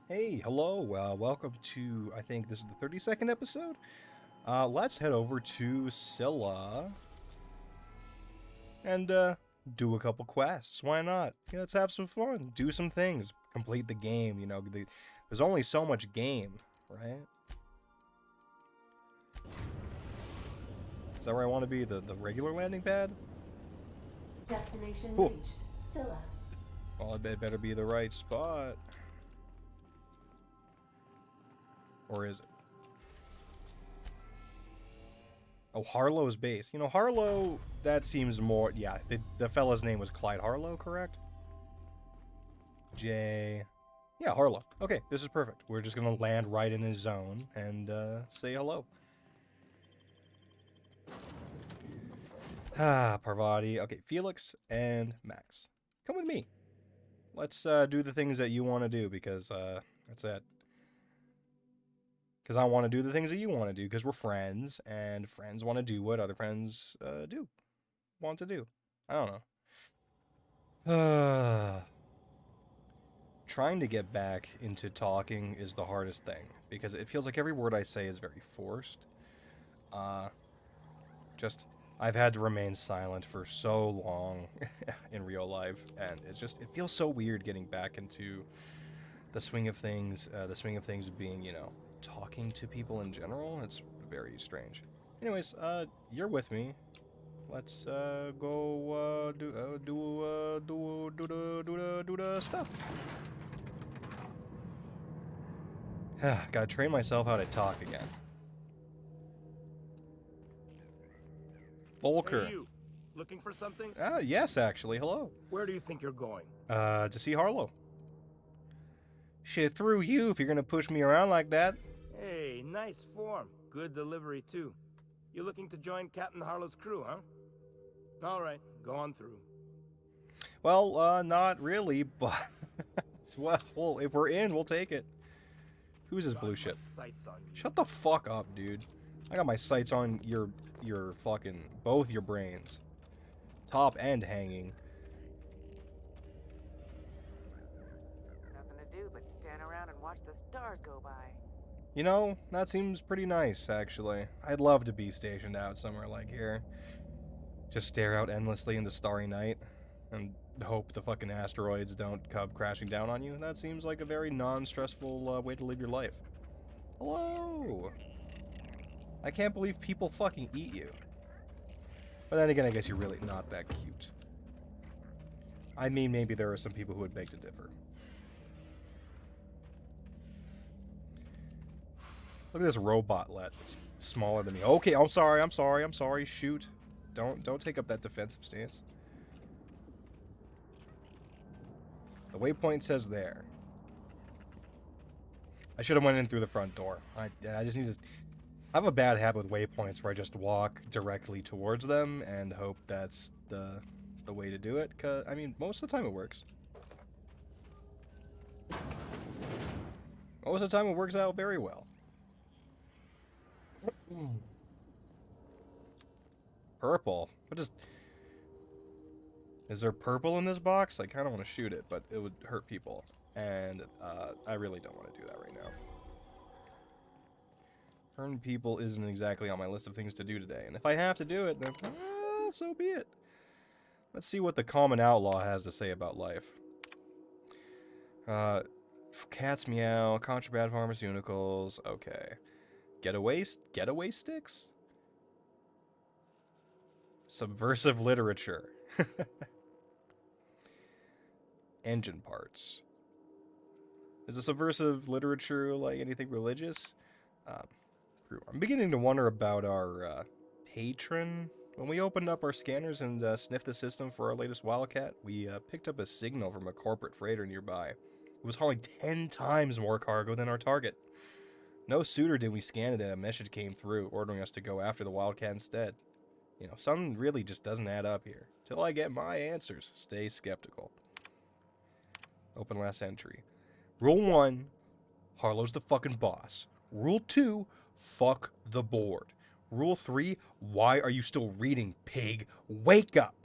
Hey, hello, welcome to, I think this is the 32nd episode. Let's head over to Scylla and do a couple quests. Why not? Let's have some fun, do some things, complete the game. There's only so much game, right? Is that where I want to be? The regular landing pad? Destination Cool. reached. Scylla. Well, it better be the right spot. Or is it? Oh, Harlow's base. Harlow, that seems more... Yeah, the fella's name was Clyde Harlow, correct? J... Yeah, Harlow. Okay, this is perfect. We're just going to land right in his zone and say hello. Parvati. Okay, Felix and Max. Come with me. Let's do the things that you want to do because that's it. Because I want to do the things that you want to do because we're friends, and friends want to do what other friends want to do. I don't know. Trying to get back into talking is the hardest thing because it feels like every word I say is very forced. I've had to remain silent for so long in real life, and it feels so weird getting back into the swing of things. The swing of things being, talking to people in general. It's very strange. Anyways, you're with me. Let's go do the stuff. Gotta train myself how to talk again. Volker. Hey, you. Looking for something? Yes, actually. Hello. Where do you think you're going? To see Harlow. Shit, through you if you're gonna push me around like that. Hey, nice form. Good delivery, too. You looking to join Captain Harlow's crew, huh? All right, go on through. Well, not really, but... well, if we're in, we'll take it. Who's this blue ship? Sights on you. Shut the fuck up, dude. I got my sights on your fucking... both your brains. Top and hanging. Nothing to do but stand around and watch the stars go by. That seems pretty nice, actually. I'd love to be stationed out somewhere like here. Just stare out endlessly in the starry night and hope the fucking asteroids don't come crashing down on you. That seems like a very non-stressful way to live your life. Hello! I can't believe people fucking eat you. But then again, I guess you're really not that cute. I mean, maybe there are some people who would beg to differ. Look at this robotlet. It's smaller than me. Okay, I'm sorry. Shoot. Don't take up that defensive stance. The waypoint says there. I should have went in through the front door. I just need to... I have a bad habit with waypoints where I just walk directly towards them and hope that's the way to do it. 'Cause, I mean, most of the time it works. Most of the time it works out very well. Purple? What is there purple in this box? I kind of want to shoot it, but it would hurt people. And I really don't want to do that right now. Turn people isn't exactly on my list of things to do today. And if I have to do it, then so be it. Let's see what the common outlaw has to say about life. Cats meow, contraband pharmaceuticals, okay. Getaway sticks? Subversive literature. Engine parts. Is the subversive literature like anything religious? I'm beginning to wonder about our patron. When we opened up our scanners and sniffed the system for our latest Wildcat, we picked up a signal from a corporate freighter nearby. It was hauling 10 times more cargo than our target. No sooner did we scan it than a message came through ordering us to go after the Wildcat instead. Something really just doesn't add up here. Till I get my answers, stay skeptical. Open last entry. Rule 1, Harlow's the fucking boss. Rule 2, fuck the board. Rule 3, why are you still reading, pig? Wake up!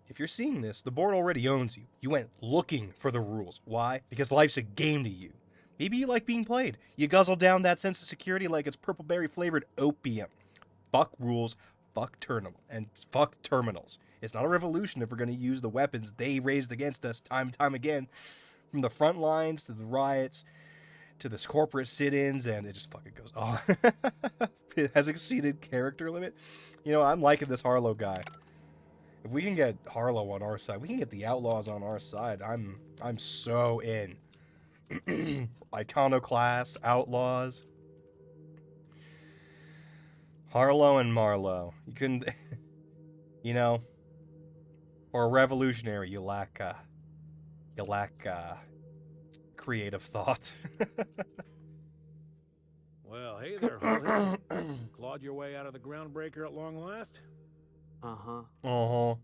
If you're seeing this, the board already owns you. You went looking for the rules. Why? Because life's a game to you. Maybe you like being played. You guzzle down that sense of security like it's purple berry flavored opium. Fuck rules, fuck terminals. It's not a revolution if we're going to use the weapons they raised against us time and time again. From the front lines to the riots to this corporate sit-ins, and it just fucking goes on. It has exceeded character limit. You know, I'm liking this Harlow guy. If we can get Harlow on our side, we can get the Outlaws on our side. I'm so in. Iconoclast, Outlaws, Harlow and Marlowe. You couldn't, you know, for a revolutionary, you lack creative thought. Well, hey there, Harley. Clawed your way out of the groundbreaker at long last? Uh-huh. Uh-huh.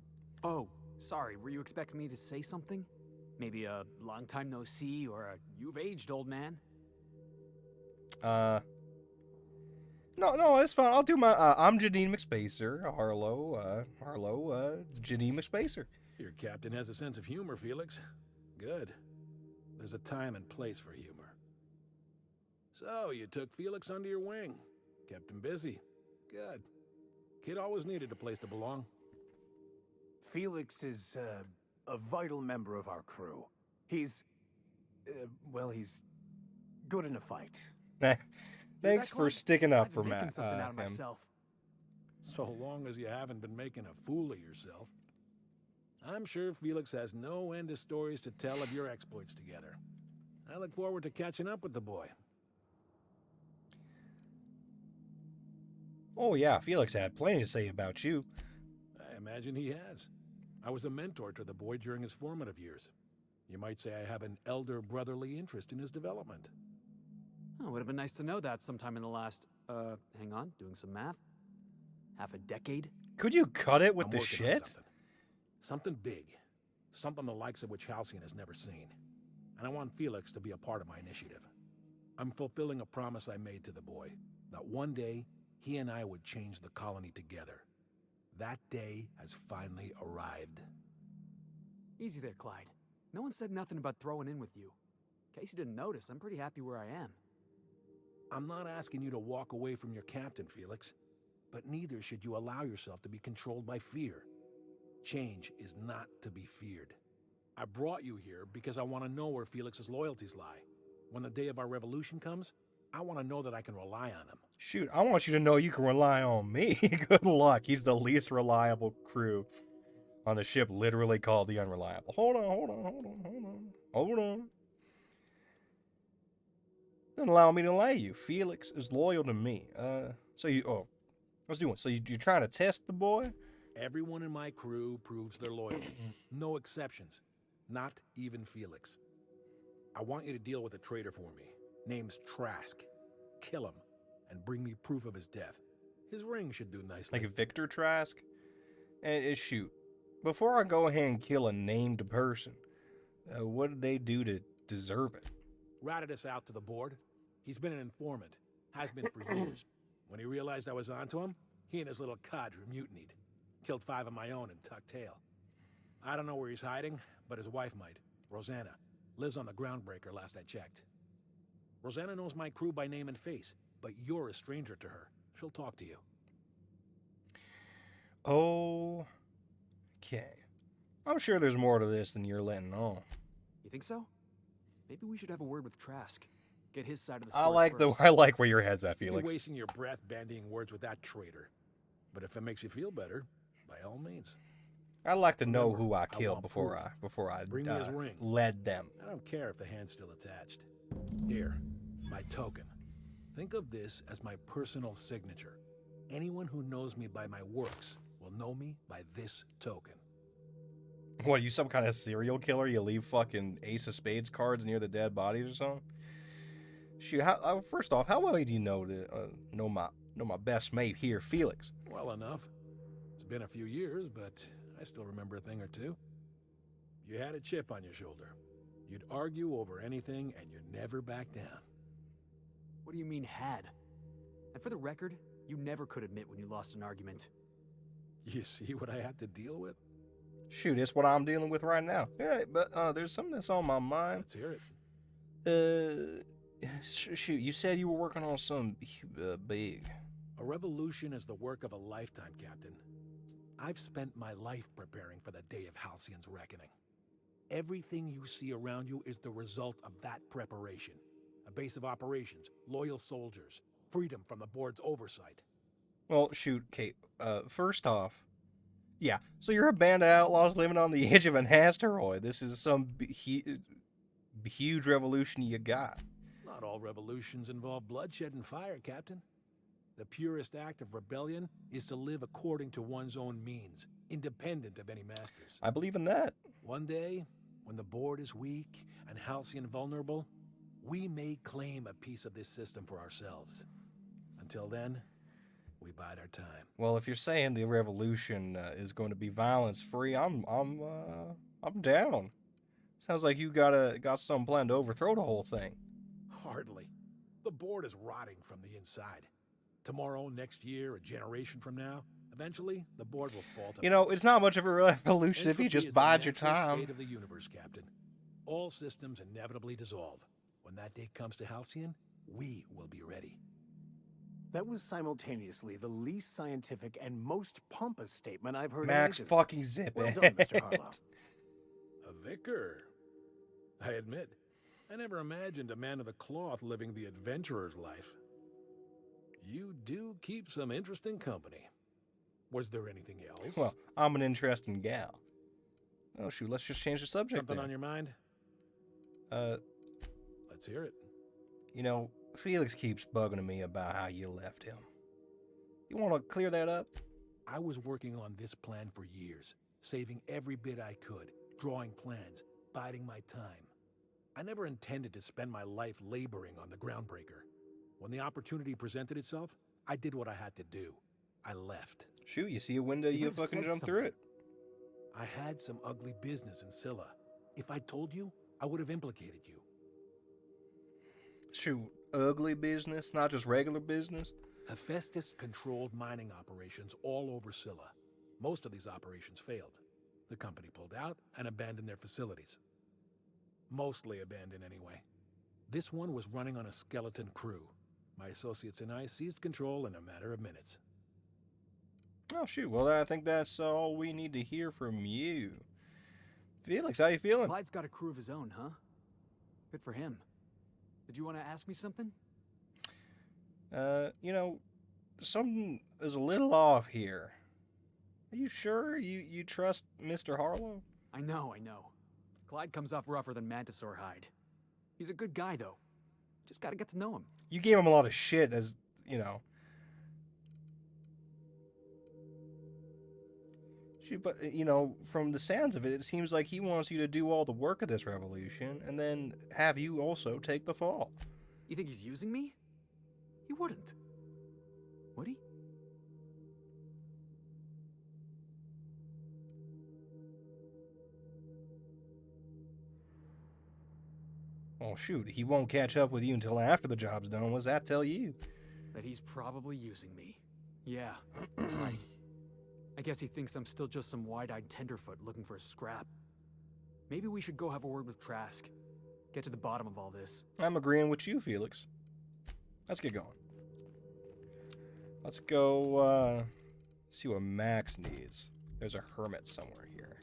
Oh, sorry, were you expecting me to say something? Maybe a long time no see, or a you've aged, old man? No, it's fine. I'll do my, I'm Janine McSpacer, Harlow, Janine McSpacer. Your captain has a sense of humor, Felix. Good. There's a time and place for humor. So, you took Felix under your wing. Kept him busy. Good. Kid always needed a place to belong. Felix is, a vital member of our crew. He's, he's good in a fight. Thanks for sticking up I've for been making Matt. something out of him. myself. So long as you haven't been making a fool of yourself. I'm sure Felix has no end of stories to tell of your exploits together. I look forward to catching up with the boy. Oh yeah, Felix had plenty to say about you. I imagine he has. I was a mentor to the boy during his formative years. You might say I have an elder brotherly interest in his development. Oh, it would have been nice to know that sometime in the last, hang on, doing some math. Half a decade? Could you cut it with I'm the working on shit? Something big. Something the likes of which Halcyon has never seen. And I want Felix to be a part of my initiative. I'm fulfilling a promise I made to the boy, that one day he and I would change the colony together. That day has finally arrived. Easy there, Clyde. No one said nothing about throwing in with you. In case you didn't notice, I'm pretty happy where I am. I'm not asking you to walk away from your captain, Felix, but neither should you allow yourself to be controlled by fear. Change is not to be feared. I brought you here because I want to know where Felix's loyalties lie. When the day of our revolution comes, I want to know that I can rely on him. Shoot, I want you to know you can rely on me. Good luck. He's the least reliable crew on the ship, literally called the Unreliable. Hold on. Doesn't allow me to lay you. Felix is loyal to me. So you're trying to test the boy? Everyone in my crew proves their loyalty. No exceptions. Not even Felix. I want you to deal with a traitor for me. Name's Trask. Kill him, and bring me proof of his death. His ring should do nicely. Like Victor Trask? And shoot, before I go ahead and kill a named person, what did they do to deserve it? Ratted us out to the board. He's been an informant. Has been for years. When he realized I was onto him, he and his little cadre mutinied. Killed 5 of my own and tucked tail. I don't know where he's hiding, but his wife might. Rosanna. Lives on the groundbreaker last I checked. Rosanna knows my crew by name and face, but you're a stranger to her. She'll talk to you. Okay. I'm sure there's more to this than you're letting on. You think so? Maybe we should have a word with Trask. Get his side of the I story first. like where your head's at, You're Felix. wasting your breath bandying words with that traitor. But if it makes you feel better, by all means. I like to know Remember, who I I killed want before proof. I Bring me his ring. led them. I don't care if the hand's still attached. Here, my token. Think of this as my personal signature. Anyone who knows me by my works will know me by this token. What, you some kind of serial killer? You leave fucking Ace of Spades cards near the dead bodies or something? Shoot, first off, how well do you know my best mate here, Felix? Well enough. It's been a few years, but I still remember a thing or two. You had a chip on your shoulder. You'd argue over anything, and you'd never back down. What do you mean, had? And for the record, you never could admit when you lost an argument. You see what I had to deal with? Shoot, it's what I'm dealing with right now. Yeah, but there's something that's on my mind. Let's hear it. Shoot, you said you were working on some big. A revolution is the work of a lifetime, Captain. I've spent my life preparing for the day of Halcyon's reckoning. Everything you see around you is the result of that preparation. A base of operations, loyal soldiers, freedom from the board's oversight. Well, shoot, Kate. First off, yeah. So you're a band of outlaws living on the edge of an asteroid. This is some huge revolution you got. Not all revolutions involve bloodshed and fire, Captain. The purest act of rebellion is to live according to one's own means, independent of any masters. I believe in that. One day, when the board is weak and Halcyon vulnerable, we may claim a piece of this system for ourselves. Until then, we bide our time. Well, if you're saying the revolution is going to be violence-free, I'm down. Sounds like you got some plan to overthrow the whole thing. Hardly. The board is rotting from the inside. Tomorrow, next year, a generation from now, eventually the board will fall to You know, pieces. it's not much of a revolution if you Entropy just is the bide your natural time. state of the universe, Captain. All systems inevitably dissolve. When that day comes to Halcyon, we will be ready. That was simultaneously the least scientific and most pompous statement I've heard Max, in ages. fucking zip Well it. done, Mr. Harlow. A vicar. I admit, I never imagined a man of the cloth living the adventurer's life. You do keep some interesting company. Was there anything else? Well, I'm an interesting gal. Oh, shoot, let's just change the subject something then. on your mind? Let's hear it. You know, Felix keeps bugging me about how you left him. You want to clear that up? I was working on this plan for years, saving every bit I could, drawing plans, biding my time. I never intended to spend my life laboring on the groundbreaker. When the opportunity presented itself, I did what I had to do. I left. Shoot, you see a window, You you would've fucking said jump through it. I had some ugly business in Scylla. If I told you, I would have implicated you. Shoot, ugly business, not just regular business. Hephaestus controlled mining operations all over Scylla. Most of these operations failed. The company pulled out and abandoned their facilities. Mostly abandoned anyway. This one was running on a skeleton crew. My associates and I seized control in a matter of minutes. Oh, shoot, well, I think that's all we need to hear from you. Felix, how you feeling? Clyde's got a crew of his own, huh? Good for him. Did you want to ask me something? You know, something is a little off here. Are you sure you trust Mr. Harlow? I know. Clyde comes off rougher than Mantisaur hide. He's a good guy, though. Just gotta get to know him. You gave him a lot of shit, as, you know. Shoot, but, you know, from the sounds of it, it seems like he wants you to do all the work of this revolution, and then have you also take the fall. You think he's using me? He wouldn't. Would he? Oh, shoot, he won't catch up with you until after the job's done. What's that tell you? That he's probably using me. Yeah, right. I guess he thinks I'm still just some wide-eyed tenderfoot looking for a scrap. Maybe we should go have a word with Trask. Get to the bottom of all this. I'm agreeing with you, Felix. Let's get going. Let's go, see what Max needs. There's a hermit somewhere here.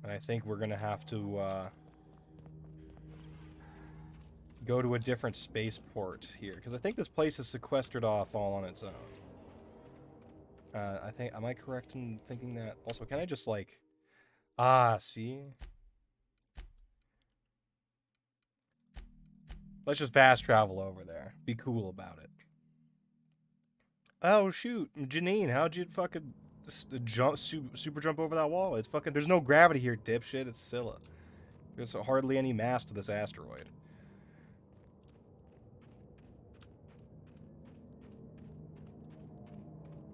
And I think we're gonna have to, go to a different spaceport here. Because I think this place is sequestered off all on its own. Am I correct in thinking that? Also, can I just, like... see? Let's just fast travel over there. Be cool about it. Oh, shoot. Janine, how'd you fucking super jump over that wall? It's fucking... There's no gravity here, dipshit. It's Scylla. There's hardly any mass to this asteroid.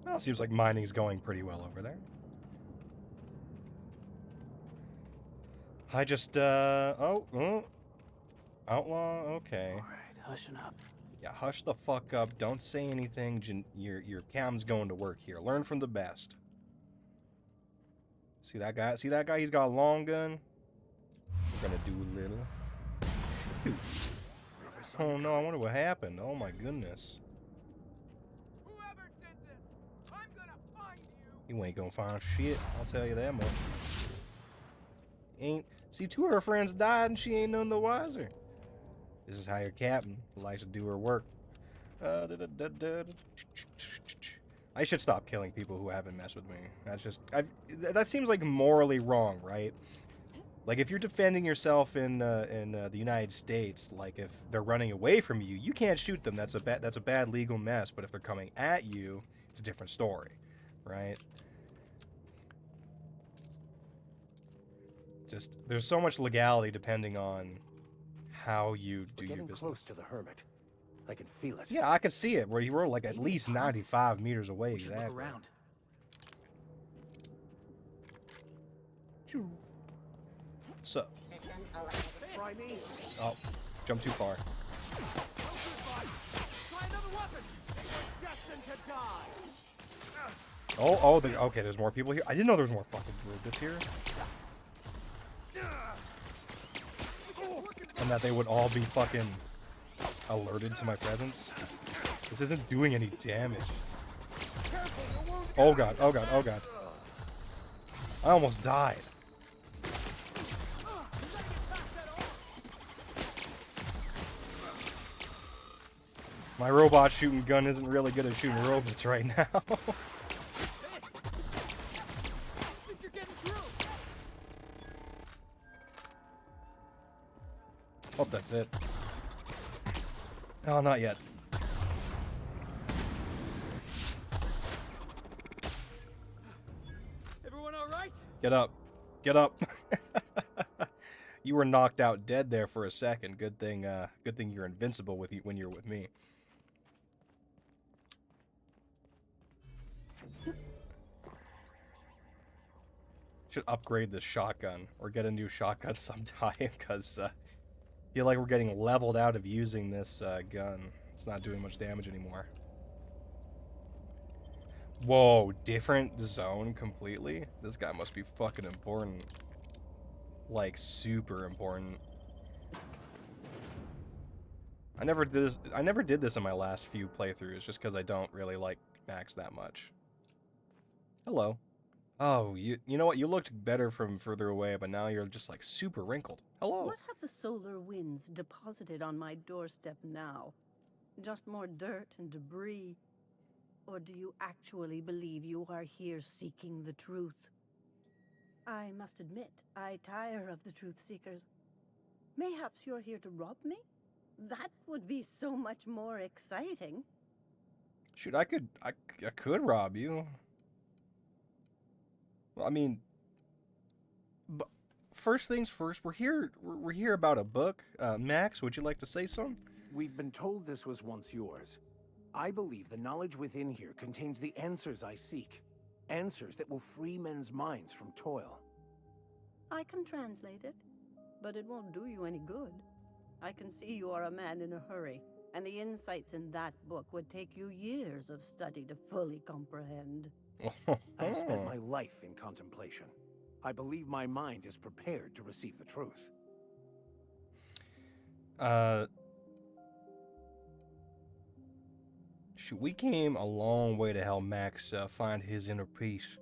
Well, seems like mining's going pretty well over there. I just, outlaw, okay. Alright, hushing up. Yeah, hush the fuck up. Don't say anything. Your cam's going to work here. Learn from the best. See that guy? See that guy? He's got a long gun. We're gonna do a little Shoot. Oh no, I wonder what happened. Oh my goodness. Whoever did this, I'm gonna find you. You ain't gonna find shit, I'll tell you that much. Ain't see, two of her friends died and she ain't none the wiser. This is how your captain likes to do her work. I should stop killing people who haven't messed with me. That's just that seems like morally wrong, right? Like if you're defending yourself in the United States, like if they're running away from you, you can't shoot them. That's a bad legal mess. But if they're coming at you, it's a different story, right? Just there's so much legality depending on how you do your Getting business. close to the hermit. I can feel it. Yeah, I could see it where you were like at Maybe least it's hot. 95 meters away. We should Exactly. look around. So, Try me. oh, jump too far. Try another weapon. We're destined to die. Okay, there's more people here. I didn't know there was more fucking robots here. And that they would all be fucking alerted to my presence. This isn't doing any damage. Oh god, oh god, oh god. I almost died. My robot shooting gun isn't really good at shooting robots right now. Oh, that's it. Oh, not yet. Everyone all right? Get up. Get up. You were knocked out dead there for a second. Good thing you're invincible with you when you're with me. Should upgrade this shotgun or get a new shotgun sometime because I feel like we're getting leveled out of using this gun. It's not doing much damage anymore. Whoa, different zone completely? This guy must be fucking important. Like, super important. I never did this in my last few playthroughs just because I don't really like Max that much. Hello. Oh, you know what? You looked better from further away, but now you're just like super wrinkled. Hello. What have the solar winds deposited on my doorstep now? Just more dirt and debris? Or do you actually believe you are here seeking the truth? I must admit, I tire of the truth seekers. Mayhaps you're here to rob me? That would be so much more exciting. Shoot, I could rob you. Well, I mean, but first things first, we're here about a book. Max, would you like to say something? We've been told this was once yours. I believe the knowledge within here contains the answers I seek. Answers that will free men's minds from toil. I can translate it, but it won't do you any good. I can see you are a man in a hurry, and the insights in that book would take you years of study to fully comprehend. I've spent my life in contemplation. I believe my mind is prepared to receive the truth. Shoot, we came a long way to help Max find his inner peace.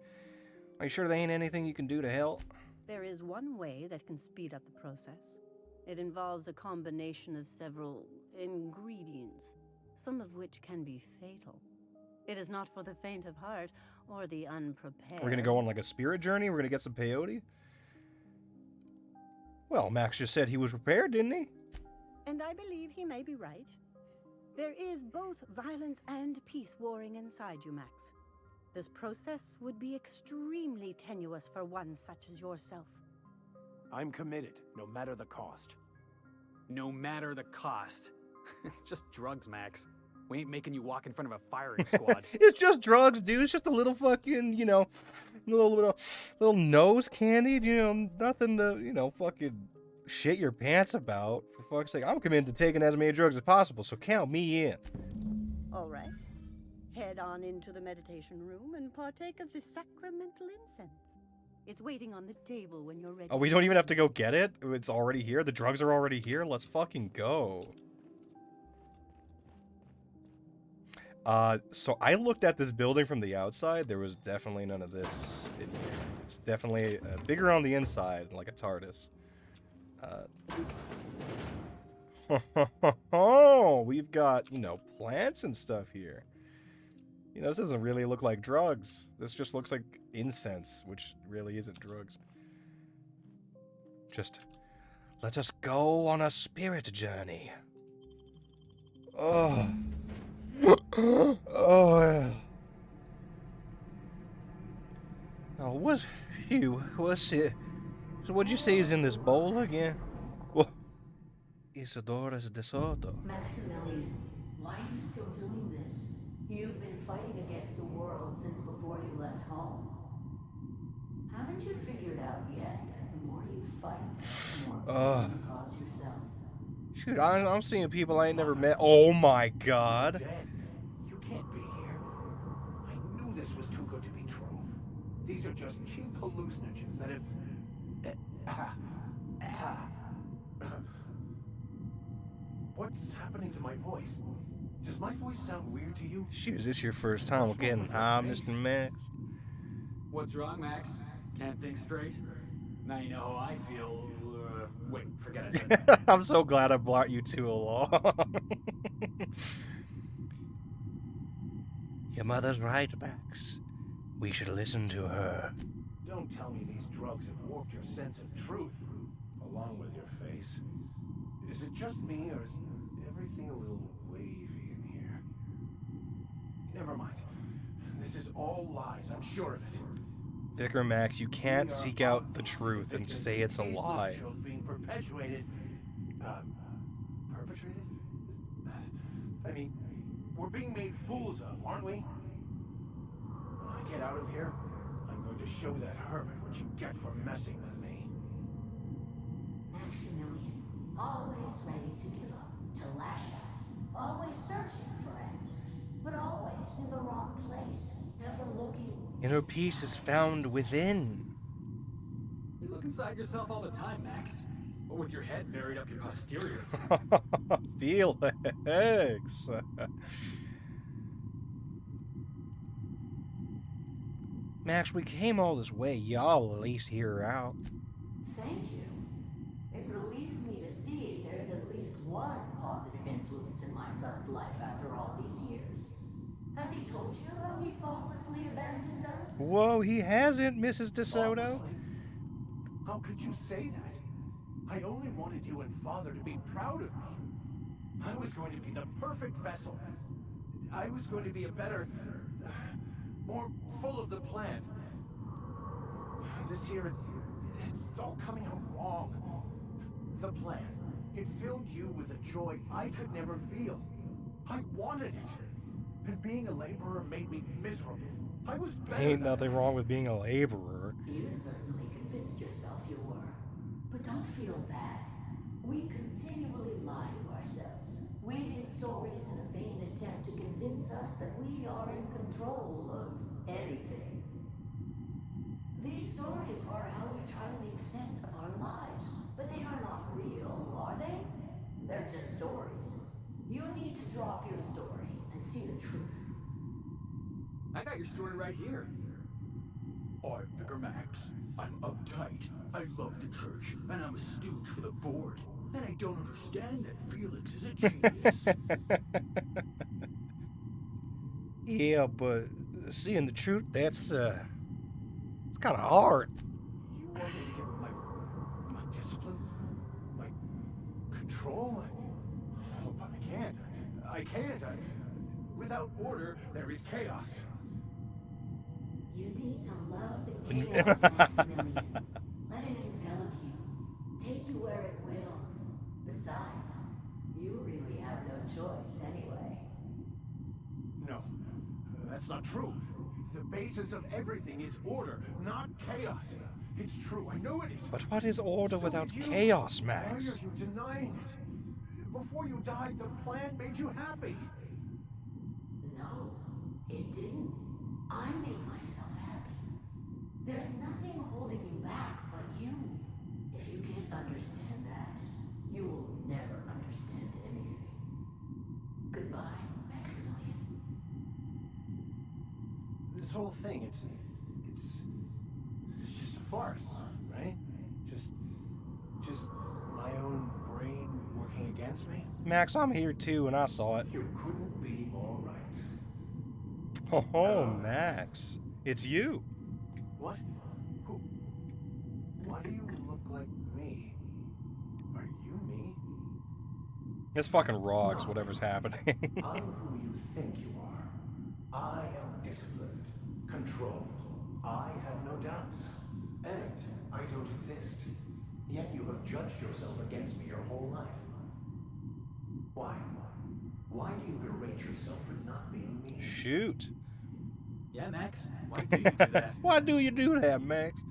Are you sure there ain't anything you can do to help? There is one way that can speed up the process. It involves a combination of several ingredients, some of which can be fatal. It is not for the faint of heart or the unprepared. We're gonna go on like a spirit journey? We're gonna get some peyote? Well, Max just said he was prepared, didn't he? And I believe he may be right. There is both violence and peace warring inside you, Max. This process would be extremely tenuous for one such as yourself. I'm committed, no matter the cost. No matter the cost. It's just drugs, Max. We ain't making you walk in front of a firing squad. It's just drugs, dude. It's just a little fucking, little nose candy. Nothing to, fucking shit your pants about. For fuck's sake, I'm committed to taking as many drugs as possible, so count me in. All right. Head on into the meditation room and partake of the sacramental incense. It's waiting on the table when you're ready. Oh, we don't even have to go get it? It's already here? The drugs are already here? Let's fucking go. So I looked at this building from the outside. There was definitely none of this in here. It's definitely bigger on the inside, like a TARDIS. Oh, we've got, you know, plants and stuff here. You know, this doesn't really look like drugs. This just looks like incense, which really isn't drugs. Just let us go on a spirit journey. Oh. Oh, yeah. Oh, what's it? So what'd you say is in this bowl again? Well, Isadora's de Soto. Maximilian, why are you still doing this? You've been fighting against the world since before you left home. Haven't you figured out yet that the more you fight, the more pain you cause yourself? Shoot, I'm seeing people I ain't never met. Oh my god. Dead. You can't be here. I knew this was too good to be true. These are just cheap hallucinogens that have... What's happening to my voice? Does my voice sound weird to you? Shoot, is this your first time getting high, Mr. Max? What's wrong, Max? Can't think straight? Now you know how I feel. Wait, forget I said that. I'm so glad I brought you two along. Your mother's right, Max. We should listen to her. Don't tell me these drugs have warped your sense of truth, along with your face. Is it just me, or is everything a little wavy in here? Never mind. This is all lies, I'm sure of it. Vicar Max, you can't seek out the truth and say it's a lie. Being perpetuated. Perpetrated? I mean, we're being made fools of, aren't we? When I get out of here, I'm going to show that hermit what you get for messing with me. Maximilian, always ready to give up, to lash out, always searching for answers, but always in the wrong place, never looking. Inner peace is found within. You look inside yourself all the time, Max. But with your head buried up your posterior. Felix. Max, we came all this way. Y'all at least hear her out. Thank you. It relieves me to see there's at least one positive influence in my son's life after all these years. Has he told you how he thoughtlessly abandoned us? Whoa, he hasn't, Mrs. DeSoto. Honestly? How could you say that? I only wanted you and Father to be proud of me. I was going to be the perfect vessel. I was going to be a better, more full of the plan. This year, it's all coming out wrong. The plan, it filled you with a joy I could never feel. I wanted it. And being a laborer made me miserable. I was better. Ain't nothing wrong with being a laborer. You certainly convinced yourself you were. But don't feel bad. We continually lie to ourselves, weaving stories in a vain attempt to convince us that we are in control of anything. These stories are how we try to make sense of our lives, but they are not real, are they? They're just stories. You need to drop your story and see the truth. I got your story right here. I'm Vicar Max. I'm uptight. I love the church, and I'm a stooge for the board. And I don't understand that Felix is a genius. Yeah, but seeing the truth, that's it's kind of hard. You want me to give up my discipline? My control? Oh, but I can't. I can't. Without order, there is chaos. You need to love the chaos, Maximilian. Let it envelop you. Take you where it will. Besides, you really have no choice anyway. No, that's not true. The basis of everything is order, not chaos. It's true, I know it is. But what is order So without you- chaos, Max? Why are you denying it? Before you died, the plan made you happy. No, it didn't. I made myself happy. There's nothing holding you back but you. If you can't understand that, you will never understand anything. Goodbye, Maximilian. This whole thing, it's just a farce, right? Just my own brain working against me? Max, I'm here too, and I saw it. You couldn't be more right. Oh, Hello, Max. It's you. What? Who? Why do you look like me? Are you me? It's fucking Rogs, No. whatever's happening. I'm who you think you are. I am disciplined, controlled. I have no doubts. And I don't exist. Yet you have judged yourself against me your whole life. Why? Why do you berate yourself for not being me? Shoot. Yeah, Max? Why do you do that? Why do you do that, Max?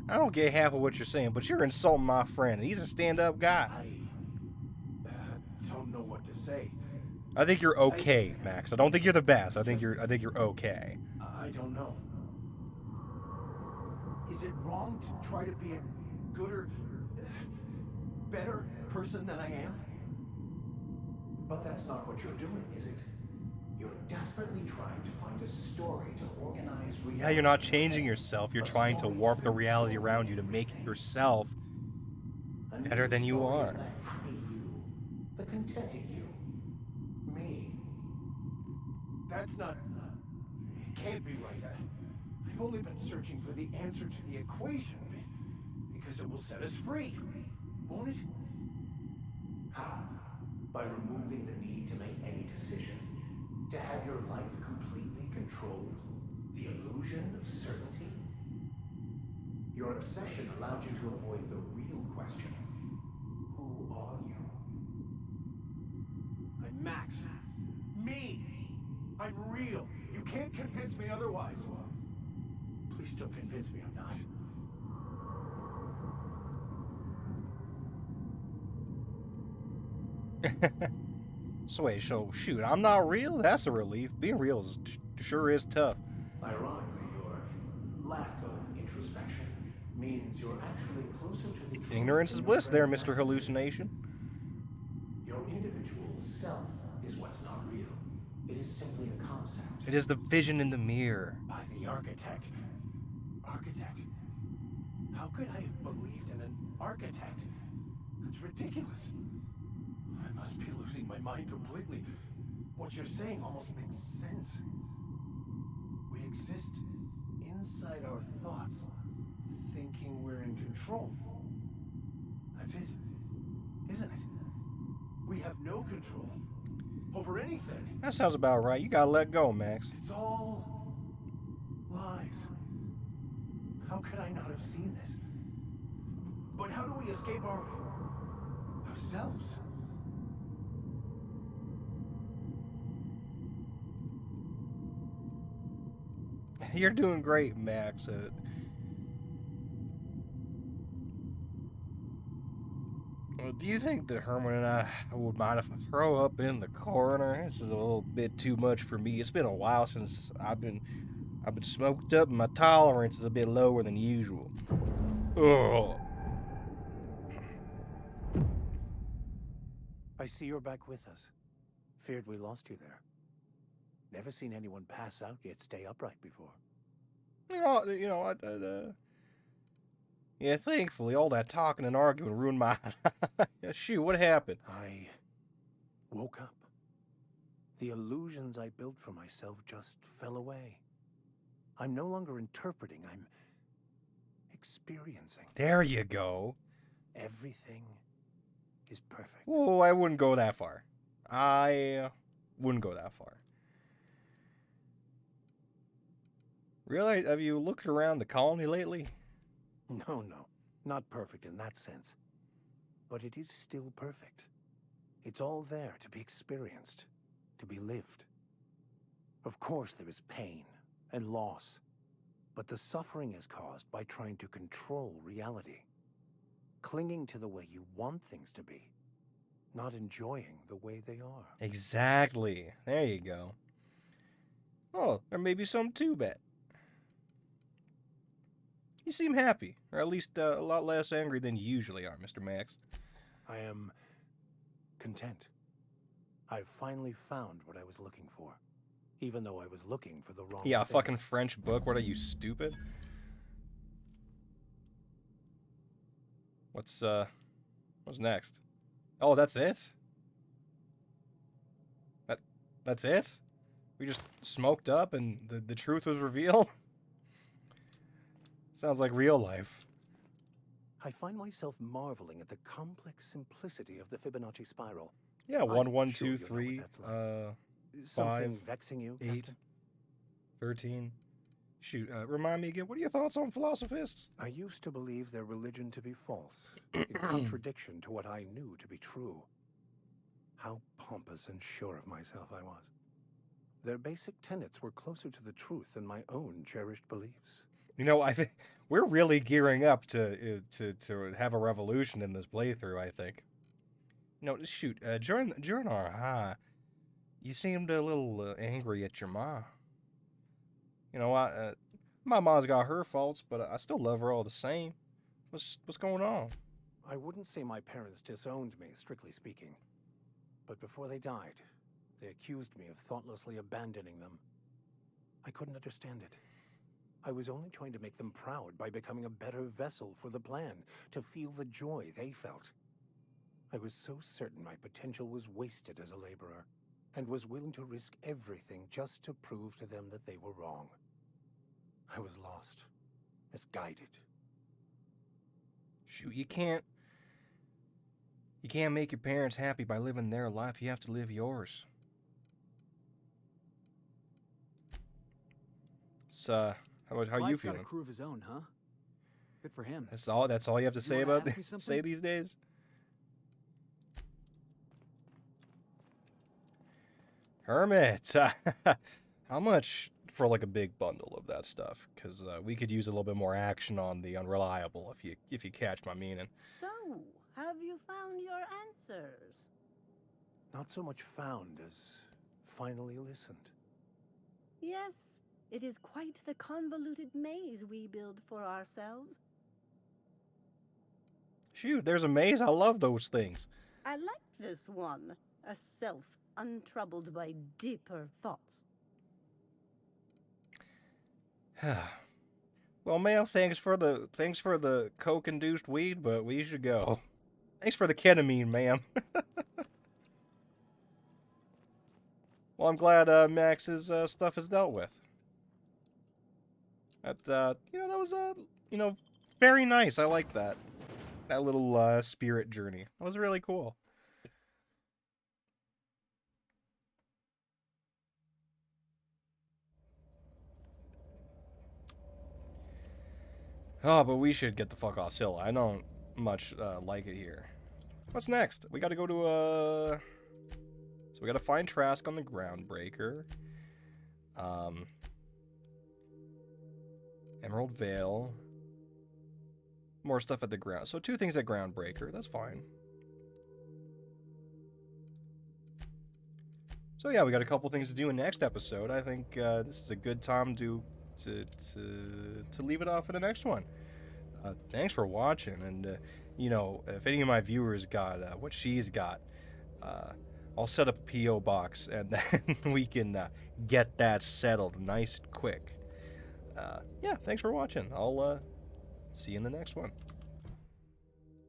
I don't get half of what you're saying, but you're insulting my friend. He's a stand-up guy. I don't know what to say. I think you're okay, Max. I don't think you're the best. I think you're okay. I don't know. Is it wrong to try to be a gooder, better person than I am? But that's not what you're doing, is it? You're desperately trying to find a story to organize reality. Yeah, you're not changing yourself. You're trying to warp the reality around you to make yourself better than you are. The happy you, the contented you, me. That's not. It can't be right. I've only been searching for the answer to the equation because it will set us free, won't it? How? By removing the need to make any decision, to have your life completely controlled, the illusion of certainty. Your obsession allowed you to avoid the real question. Who are you? I'm Max. Me! I'm real. You can't convince me otherwise. Please don't convince me I'm not. So shoot, I'm not real? That's a relief. Being real sure is tough. Ironically, your lack of introspection means you're actually closer to the truth. Ignorance is than bliss your there, friend Mr. Max. Hallucination. Your individual self is what's not real. It is simply a concept. It is the vision in the mirror. By the architect. Architect? How could I have believed in an architect? That's ridiculous. I must be losing my mind completely. What you're saying almost makes sense. We exist inside our thoughts, thinking we're in control. That's it, isn't it? We have no control over anything. That sounds about right. You gotta let go, Max. It's all lies. How could I not have seen this? But how do we escape ourselves? You're doing great, Max. Do you think that Herman and I would mind if I throw up in the corner? This is a little bit too much for me. It's been a while since I've been smoked up, and my tolerance is a bit lower than usual. Ugh. I see you're back with us. Feared we lost you there. Never seen anyone pass out yet stay upright before. Yeah, thankfully, all that talking and arguing ruined my... Shoot, what happened? I woke up. The illusions I built for myself just fell away. I'm no longer interpreting, I'm experiencing. There you go. Everything is perfect. Oh, I wouldn't go that far. I wouldn't go that far. Really? Have you looked around the colony lately? No, not perfect in that sense. But it is still perfect. It's all there to be experienced, to be lived. Of course there is pain and loss, but the suffering is caused by trying to control reality. Clinging to the way you want things to be, not enjoying the way they are. Exactly. There you go. Oh, there may be some too bad. You seem happy, or at least a lot less angry than you usually are, Mr. Max. I am content. I've finally found what I was looking for, even though I was looking for the wrong Yeah, a thing. fucking French book. What are you, stupid? What's next? Oh, that's it? That's it? We just smoked up and the truth was revealed? Sounds like real life. I find myself marveling at the complex simplicity of the Fibonacci spiral. Yeah, I'm 1, 1, sure 2, you know what 3, that's like. 5, Something vexing you, 8, Captain? 13. Shoot, remind me again, what are your thoughts on philosophists? I used to believe their religion to be false, in contradiction to what I knew to be true. How pompous and sure of myself I was. Their basic tenets were closer to the truth than my own cherished beliefs. You know, I think we're really gearing up to have a revolution in this playthrough, I think. No, shoot, during our high, you seemed a little angry at your ma. You know, my ma's got her faults, but I still love her all the same. What's going on? I wouldn't say my parents disowned me, strictly speaking. But before they died, they accused me of thoughtlessly abandoning them. I couldn't understand it. I was only trying to make them proud by becoming a better vessel for the plan, to feel the joy they felt. I was so certain my potential was wasted as a laborer, and was willing to risk everything just to prove to them that they were wrong. I was lost, misguided. Shoot, you can't make your parents happy by living their life. You have to live yours. So, how you Clyde's feeling? got a crew of his own, huh? Good for him. That's all you have to say wanna about ask me something? say these days? Hermit. How much for like a big bundle of that stuff? Because we could use a little bit more action on the unreliable, if you catch my meaning. So, have you found your answers? Not so much found as finally listened. Yes, it is quite the convoluted maze we build for ourselves. Shoot, there's a maze. I love those things. I like this one. A self untroubled by deeper thoughts. Well, Mel, thanks for the coke-induced weed, but we should go. Thanks for the ketamine, ma'am. Well, I'm glad Max's stuff is dealt with. That that was very nice. I like that little spirit journey. That was really cool. Oh, but we should get the fuck off Scylla. I don't much like it here. What's next? We gotta go to so we gotta find Trask on the Groundbreaker. Emerald Vale. More stuff at the ground. So 2 things at Groundbreaker. That's fine. So yeah, we got a couple things to do in next episode. I think this is a good time to leave it off for the next one. Thanks for watching, and if any of my viewers got what she's got, I'll set up a P.O. box, and then we can get that settled nice and quick. Yeah, thanks for watching. I'll see you in the next one.